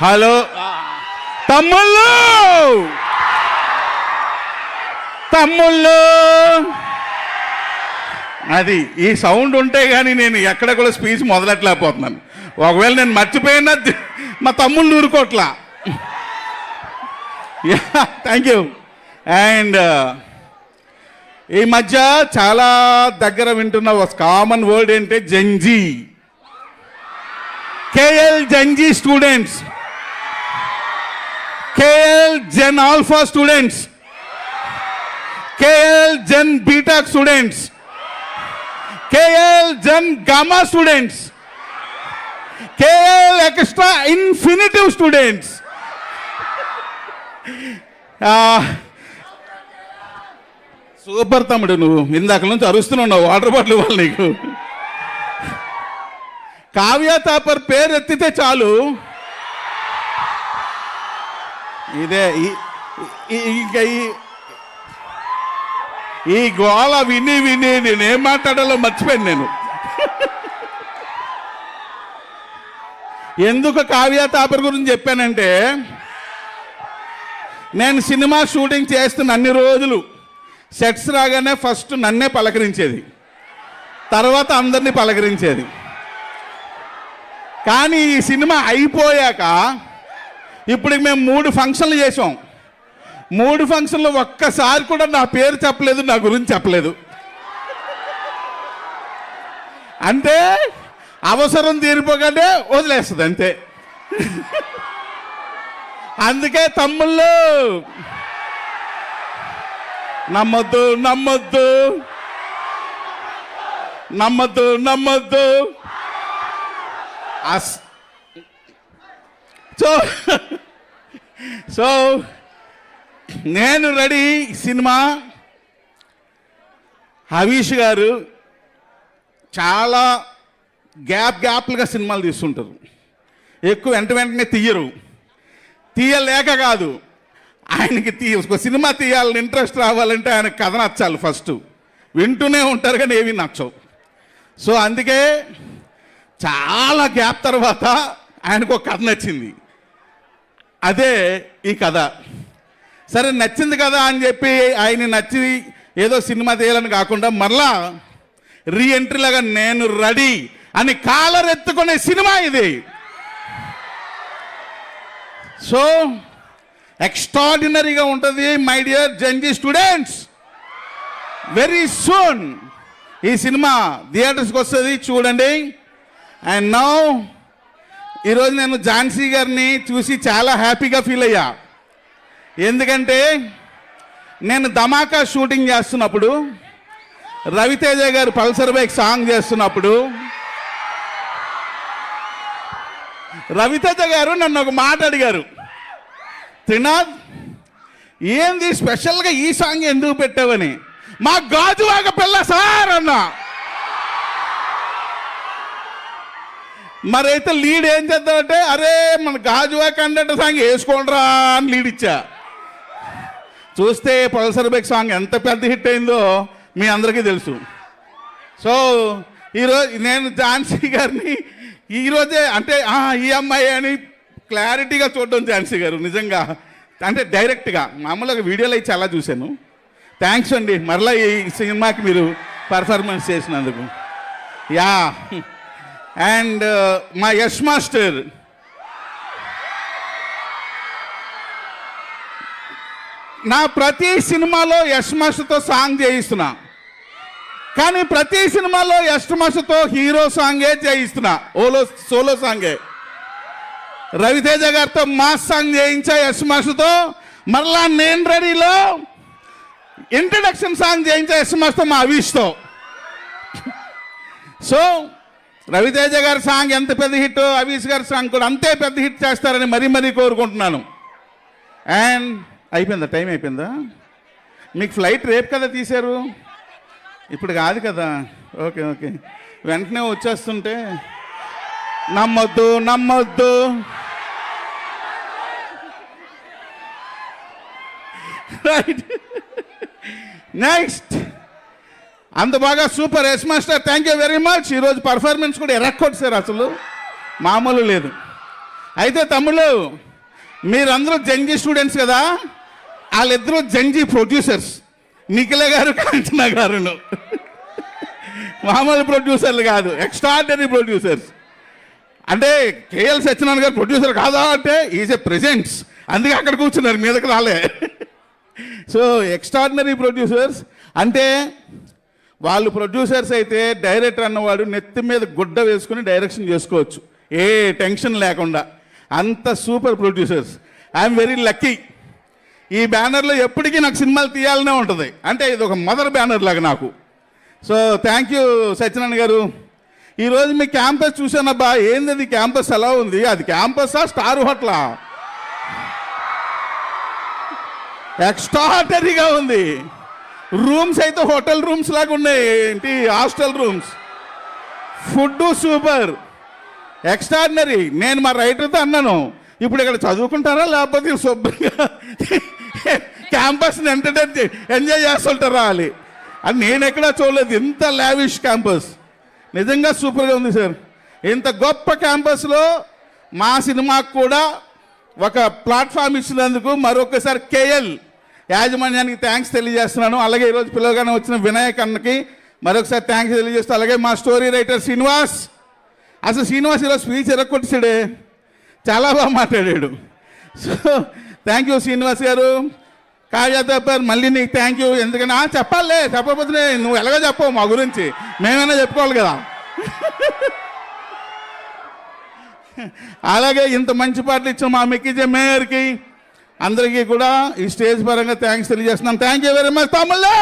Hello తమ్ముళ్ళు, తమ్ముళ్ళు, అది ఈ సౌండ్ ఉంటే కానీ నేను ఎక్కడ కూడా స్పీచ్ మొదలెట్టలేకపోతున్నాను. ఒకవేళ నేను మర్చిపోయినా మా తమ్ముళ్ళు ఊరుకోట్లా. Thank you. అండ్ ఈ మధ్య చాలా దగ్గర వింటున్న ఒక కామన్ వర్డ్ ఏంటంటే Gen Z. KL Gen Z students, KL Gen alpha students, KL Gen BTech students, KL Gen gamma students, KL extra infinitive students. Super తమ్ముడు, నువ్వు ఇందాక నుంచి అరుస్తున్నావు. వాటర్ బాటిల్ ఇవ్వాలి నీకు. కావ్య తాపర్ పేరు ఎత్తితే చాలు ఇదే ఈ గోళ విని విని నేనేం మాట్లాడాలో మర్చిపోయాను నేను. ఎందుకు కావ్య తాపర్ గురించి చెప్పానంటే, నేను సినిమా షూటింగ్ చేస్తున్న అన్ని రోజులు సెట్స్ రాగానే ఫస్ట్ నన్నే పలకరించేది, తర్వాత అందరినీ పలకరించేది. కానీ ఈ సినిమా అయిపోయాక ఇప్పుడు మేము 3 ఫంక్షన్లు చేసాం. 3 ఫంక్షన్లు ఒక్కసారి కూడా నా పేరు చెప్పలేదు, నా గురించి చెప్పలేదు. అంటే అవసరం తీరిపోగానే వదిలేస్తుంది అంతే. అందుకే తమ్ముళ్ళు నమ్మొద్దు, నమ్మొద్దు, నమ్మొద్దు, నమ్మొద్దు. సో నేను రెడీ. సినిమా హరీష్ గారు చాలా గ్యాప్లుగా సినిమాలు తీస్తుంటారు. ఎక్కువ వెంటనే తీయరు. తీయలేక కాదు, ఆయనకి ఒక సినిమా తీయాలని ఇంట్రెస్ట్ రావాలంటే ఆయన కథ నచ్చాలి. ఫస్ట్ వింటూనే ఉంటారు కానీ ఏవి నచ్చవు. సో అందుకే చాలా గ్యాప్ తర్వాత ఆయనకు ఒక కథ నచ్చింది. అదే ఈ కథ. సరే నచ్చింది కదా అని చెప్పి ఆయన నచ్చి ఏదో సినిమా తీయాలని కాకుండా మరలా రీఎంట్రీ లాగా నేను రెడీ అని కాలర్ ఎత్తుకునే సినిమా ఇది. సో ఎక్స్ట్రాడినరీగా ఉంటుంది my dear Gen Z students. Very soon ఈ సినిమా థియేటర్స్కి వస్తుంది, చూడండి. అండ్ నౌ ఈరోజు నేను ఝాన్సీ గారిని చూసి చాలా హ్యాపీగా ఫీల్ అయ్యా. ఎందుకంటే నేను ధమాకా షూటింగ్ చేస్తున్నప్పుడు, రవితేజ గారు పల్సర్ బైక్ సాంగ్ చేస్తున్నప్పుడు, రవితేజ గారు నన్ను ఒక మాట అడిగారు, త్రినాథ్ ఏంది స్పెషల్గా ఈ సాంగ్ ఎందుకు పెట్టావని. మా గాజువాక పిల్ల సార్ అన్నా. మరైతే లీడ్ ఏం చేద్దామంటే, అరే మన గాజువాక అంటే సాంగ్ వేసుకోండిరా అని లీడ్ ఇచ్చా. చూస్తే పల్సర్ బైక్ సాంగ్ ఎంత పెద్ద హిట్ అయిందో మీ అందరికీ తెలుసు. సో ఈరోజు నేను ఝాన్సీ గారిని ఈరోజే అంటే ఈ అమ్మాయి అని క్లారిటీగా చూడడం ఝాన్సీ గారు నిజంగా అంటే డైరెక్ట్గా. మామూలుగా వీడియోలో అయితే చాలా చూశాను. థ్యాంక్స్ అండి మరలా ఈ సినిమాకి మీరు పర్ఫార్మెన్స్ చేసినందుకు. యా. అండ్ మా యష్ మాస్టర్, నా ప్రతి సినిమాలో యష్ మాస్టర్తో సాంగ్ చేయిస్తున్నా, కానీ ప్రతి సినిమాలో యష్ మాస్టర్తో హీరో సాంగే చేయిస్తున్నా, సోలో సాంగే. రవితేజ గారితో మాస్ సాంగ్ చేయించా యష్ మాస్టర్తో. మరలా నేను రెడీలో ఇంట్రడక్షన్ సాంగ్ చేయించా యష్ మాస్టర్ మా అవిష్తో. సో రవితేజ గారి సాంగ్ ఎంత పెద్ద హిట్, అవిష్ గారి సాంగ్ కూడా అంతే పెద్ద హిట్ చేస్తారని మరీ కోరుకుంటున్నాను. అండ్ అయిపోయిందా, టైం అయిపోయిందా? మీకు ఫ్లైట్ రేపు కదా తీశారు, ఇప్పుడు కాదు కదా. ఓకే వెంటనే వచ్చేస్తుంటే నమ్మొద్దు, నమ్మొద్దు. రైట్. నెక్స్ట్ అంత బాగా super Yash master, thank you very much. ఈరోజు పర్ఫార్మెన్స్ కూడా ఎరక్కొట్టారు, అసలు మామూలు లేదు. అయితే తమ్ముళ్ళు, మీరందరూ జంజీ స్టూడెంట్స్ కదా, వాళ్ళిద్దరూ జంజీ ప్రొడ్యూసర్స్, నిఖిల గారు కాంచనా గారును. మామూలు ప్రొడ్యూసర్లు కాదు, ఎక్స్ట్రాడినరీ ప్రొడ్యూసర్స్. అంటే కేఎల్ సత్యనారాయణ గారు ప్రొడ్యూసర్ కాదా అంటే ఈజ్ ఎ ప్రెజెంట్స్, అందుకే అక్కడ కూర్చున్నారు, మీదకి రాలే. సో ఎక్స్ట్రాడినరీ ప్రొడ్యూసర్స్ అంటే వాళ్ళు ప్రొడ్యూసర్స్ అయితే డైరెక్టర్ అన్నవాడు నెత్తి మీద గుడ్డ వేసుకుని డైరెక్షన్ చేసుకోవచ్చు, ఏ టెన్షన్ లేకుండా. అంత super producers. I'm very lucky. ఈ బ్యానర్లో ఎప్పటికీ నాకు సినిమాలు తీయాలనే ఉంటుంది, అంటే ఇది ఒక మదర్ బ్యానర్ లాగా నాకు. సో థ్యాంక్ యూ సత్యనారాయణ గారు. ఈరోజు మీ క్యాంపస్ చూసానబ్బా, ఏంది క్యాంపస్ ఎలా ఉంది? అది క్యాంపసా స్టార్ హోటలా? ఎక్స్ట్రాడనరీగా ఉంది. రూమ్స్ అయితే హోటల్ రూమ్స్ లాగా ఉన్నాయి, ఏంటి hostel rooms. Food super, extraordinary. నేను మా రైటర్తో అన్నాను, ఇప్పుడు ఇక్కడ చదువుకుంటారా లేకపోతే శుభ్రంగా క్యాంపస్ని ఎంజాయ్ చేస్తుంటారా అని. అది నేను ఎక్కడా చూడలేదు, ఇంత లావిష్ క్యాంపస్. నిజంగా సూపర్గా ఉంది సార్. ఇంత గొప్ప క్యాంపస్లో మా సినిమాకు కూడా ఒక ప్లాట్ఫామ్ ఇచ్చినందుకు మరొకసారి కేఎల్ యాజమాన్యానికి థ్యాంక్స్ తెలియజేస్తున్నాను. అలాగే ఈరోజు పిల్లగానే వచ్చిన వినాయక్ అన్నకి మరొకసారి థ్యాంక్స్ తెలియజేస్తూ, అలాగే మా స్టోరీ రైటర్ శ్రీనివాస్. అసలు శ్రీనివాస్ ఈరోజు స్పీచ్ ఎరగొట్టాడే, చాలా బాగా మాట్లాడాడు. సో థ్యాంక్ యూ శ్రీనివాస్ గారు. కావ్య తప్పర్ మళ్ళీ నీకు థ్యాంక్ యూ. ఎందుకంటే చెప్పాలే, చెప్పకపోతే నువ్వు ఎలాగో చెప్పవు మా గురించి, మేమైనా చెప్పుకోవాలి కదా. అలాగే ఇంత మంచి పాటలు ఇచ్చిన మా మిక్కీజే మేయర్కి అందరికీ కూడా ఈ స్టేజ్ పరంగా థ్యాంక్స్ తెలియజేస్తున్నాను. థ్యాంక్ యూ వెరీ మచ్ తమ్ముళ్ళు.